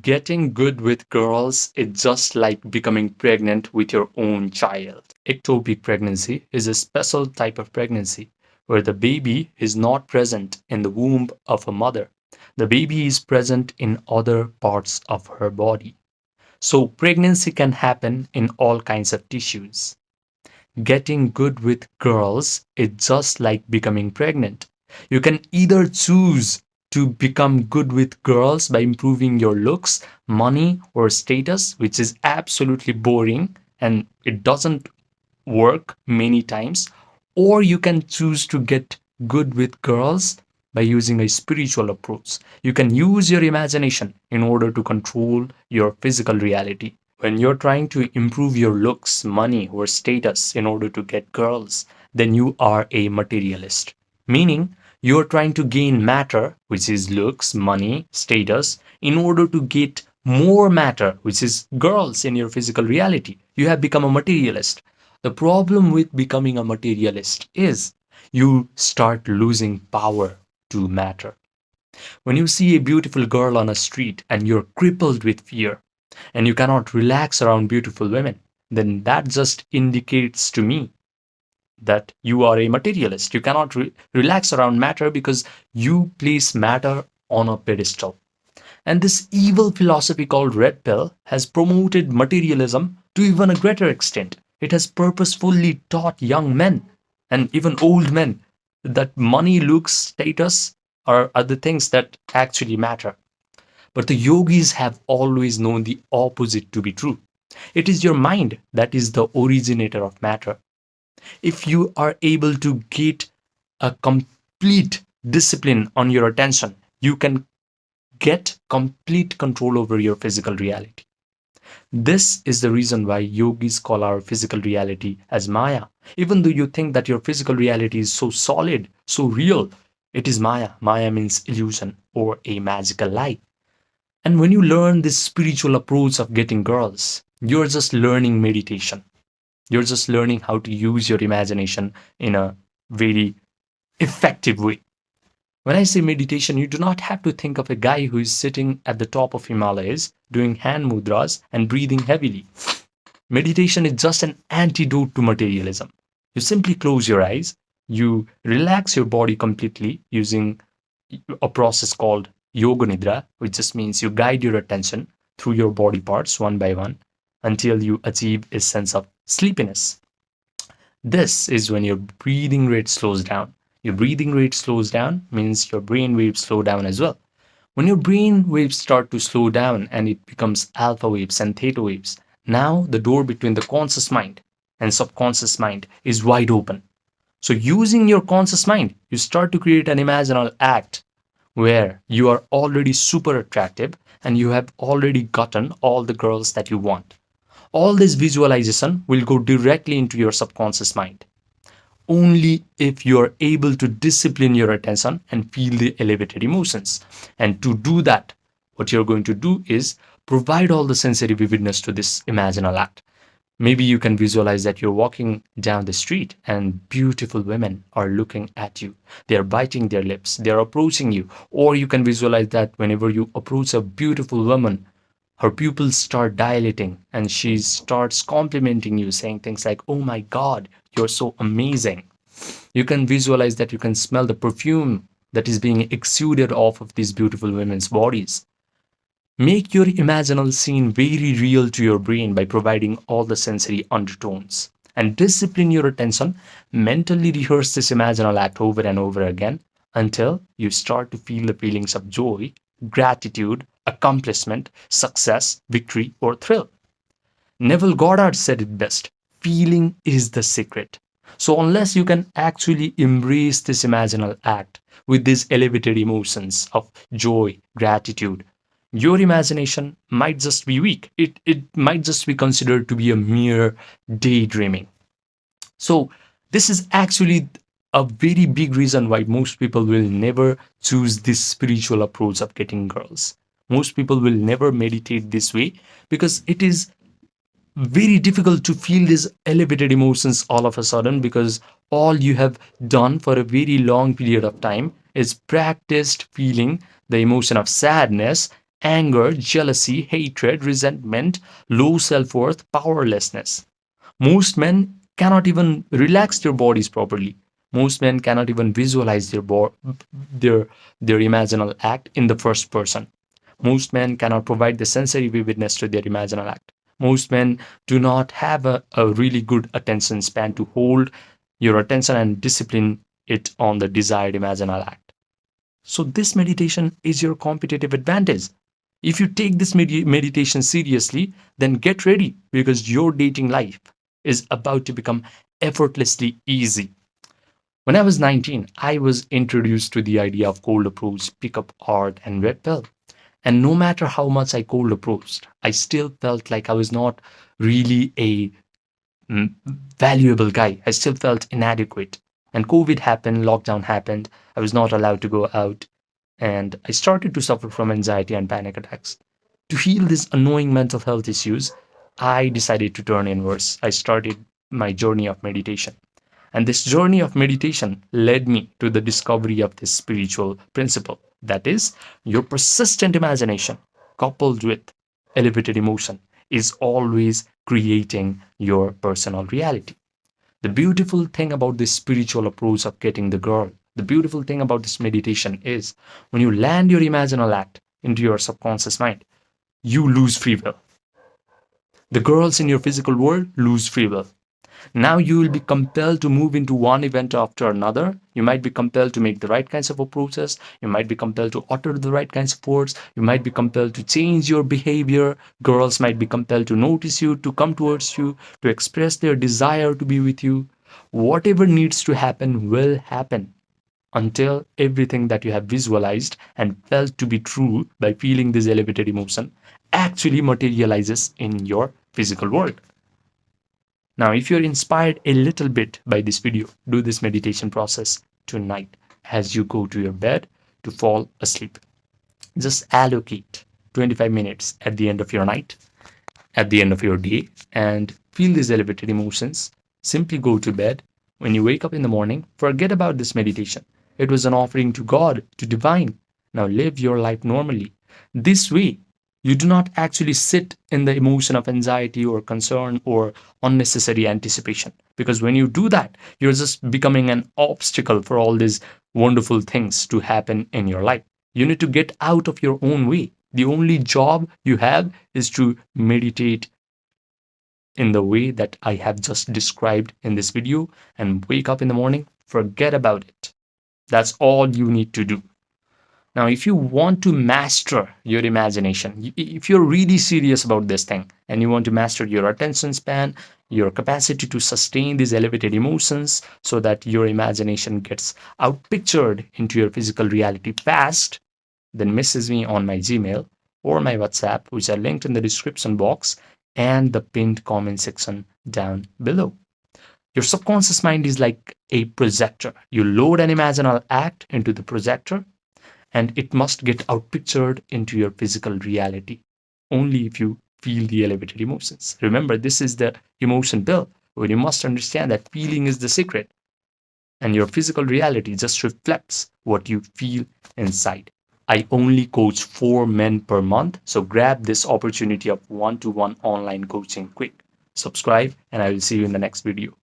Getting good with girls is just like becoming pregnant with your own child. Ectopic pregnancy is a special type of pregnancy where the baby is not present in the womb of a mother. The baby is present in other parts of her body. So, pregnancy can happen in all kinds of tissues. Getting good with girls is just like becoming pregnant. You can either choose to become good with girls by improving your looks, money, or status, which is absolutely boring and it doesn't work many times, or you can choose to get good with girls by using a spiritual approach. You can use your imagination in order to control your physical reality. When you're trying to improve your looks, money, or status in order to get girls, then you are a materialist. Meaning, you're trying to gain matter, which is looks, money, status, in order to get more matter, which is girls in your physical reality. You have become a materialist. The problem with becoming a materialist is you start losing power to matter. When you see a beautiful girl on a street and you're crippled with fear and you cannot relax around beautiful women, then that just indicates to me that you are a materialist. You cannot relax around matter because you place matter on a pedestal. And this evil philosophy called Red Pill has promoted materialism to even a greater extent. It has purposefully taught young men and even old men that money, looks, status are the things that actually matter. But the yogis have always known the opposite to be true. It is your mind that is the originator of matter. If you are able to get a complete discipline on your attention, you can get complete control over your physical reality. This is the reason why yogis call our physical reality as Maya. Even though you think that your physical reality is so solid, so real, it is Maya. Maya means illusion or a magical lie. And when you learn this spiritual approach of getting girls, you're just learning meditation. You're just learning how to use your imagination in a very effective way. When I say meditation, you do not have to think of a guy who is sitting at the top of Himalayas doing hand mudras and breathing heavily. Meditation is just an antidote to materialism. You simply close your eyes, you relax your body completely using a process called Yoga Nidra, which just means you guide your attention through your body parts one by one until you achieve a sense of sleepiness. This is when your breathing rate slows down. Your breathing rate slows down means your brain waves slow down as well. When your brain waves start to slow down and it becomes alpha waves and theta waves, now the door between the conscious mind and subconscious mind is wide open. So using your conscious mind, you start to create an imaginal act where you are already super attractive and you have already gotten all the girls that you want. All this visualization will go directly into your subconscious mind. Only if you are able to discipline your attention and feel the elevated emotions. And to do that, what you're going to do is provide all the sensory vividness to this imaginal act. Maybe you can visualize that you're walking down the street and beautiful women are looking at you. They are biting their lips, they are approaching you. Or you can visualize that whenever you approach a beautiful woman, her pupils start dilating and she starts complimenting you, saying things like, "Oh my God, you're so amazing." You can visualize that you can smell the perfume that is being exuded off of these beautiful women's bodies. Make your imaginal scene very real to your brain by providing all the sensory undertones. And discipline your attention, mentally rehearse this imaginal act over and over again until you start to feel the feelings of joy, gratitude, accomplishment, success, victory, or thrill. Neville Goddard said it best: feeling is the secret. So, unless you can actually embrace this imaginal act with these elevated emotions of joy, gratitude, your imagination might just be weak. It might just be considered to be a mere daydreaming. So, this is actually a very big reason why most people will never choose this spiritual approach of getting girls. Most people will never meditate this way because it is very difficult to feel these elevated emotions all of a sudden, because all you have done for a very long period of time is practiced feeling the emotion of sadness anger, jealousy, hatred, resentment, low self worth, powerlessness. Most men cannot even relax their bodies properly. Most men cannot even visualize their, their imaginal act in the first person. Most men cannot provide the sensory vividness to their imaginal act. Most men do not have a really good attention span to hold your attention and discipline it on the desired imaginal act. So, this meditation is your competitive advantage. If you take this meditation seriously, then get ready because your dating life is about to become effortlessly easy. When I was 19, I was introduced to the idea of cold approach, pickup art, and red pill. And no matter how much I cold approached, I still felt like I was not really a mm, valuable guy. I still felt inadequate. And COVID happened, lockdown happened. I was not allowed to go out. And I started to suffer from anxiety and panic attacks. To heal these annoying mental health issues, I decided to turn inwards. I started my journey of meditation. And this journey of meditation led me to the discovery of this spiritual principle. That is, your persistent imagination coupled with elevated emotion is always creating your personal reality. The beautiful thing about this spiritual approach of getting the girl, the beautiful thing about this meditation is when you land your imaginal act into your subconscious mind, you lose free will. The girls in your physical world lose free will. Now you will be compelled to move into one event after another. You might be compelled to make the right kinds of approaches. You might be compelled to utter the right kinds of words. You might be compelled to change your behavior. Girls might be compelled to notice you, to come towards you, to express their desire to be with you. Whatever needs to happen will happen until everything that you have visualized and felt to be true by feeling this elevated emotion actually materializes in your physical world. Now, if you're inspired a little bit by this video, do this meditation process tonight as you go to your bed to fall asleep. Just allocate 25 minutes at the end of your night, at the end of your day, and feel these elevated emotions. Simply go to bed. When you wake up in the morning, forget about this meditation. It was an offering to God, to divine. Now live your life normally. This way, you do not actually sit in the emotion of anxiety or concern or unnecessary anticipation. Because when you do that, you're just becoming an obstacle for all these wonderful things to happen in your life. You need to get out of your own way. The only job you have is to meditate in the way that I have just described in this video and wake up in the morning, forget about it. That's all you need to do. Now, if you want to master your imagination, if you're really serious about this thing and you want to master your attention span, your capacity to sustain these elevated emotions so that your imagination gets outpictured into your physical reality fast, then message me on my Gmail or my WhatsApp, which are linked in the description box and the pinned comment section down below. Your subconscious mind is like a projector. You load an imaginal act into the projector and it must get outpictured into your physical reality only if you feel the elevated emotions. Remember, this is the emotion bill where you must understand that feeling is the secret and your physical reality just reflects what you feel inside. I only coach 4 men per month, so grab this opportunity of one-to-one online coaching quick. Subscribe and I will see you in the next video.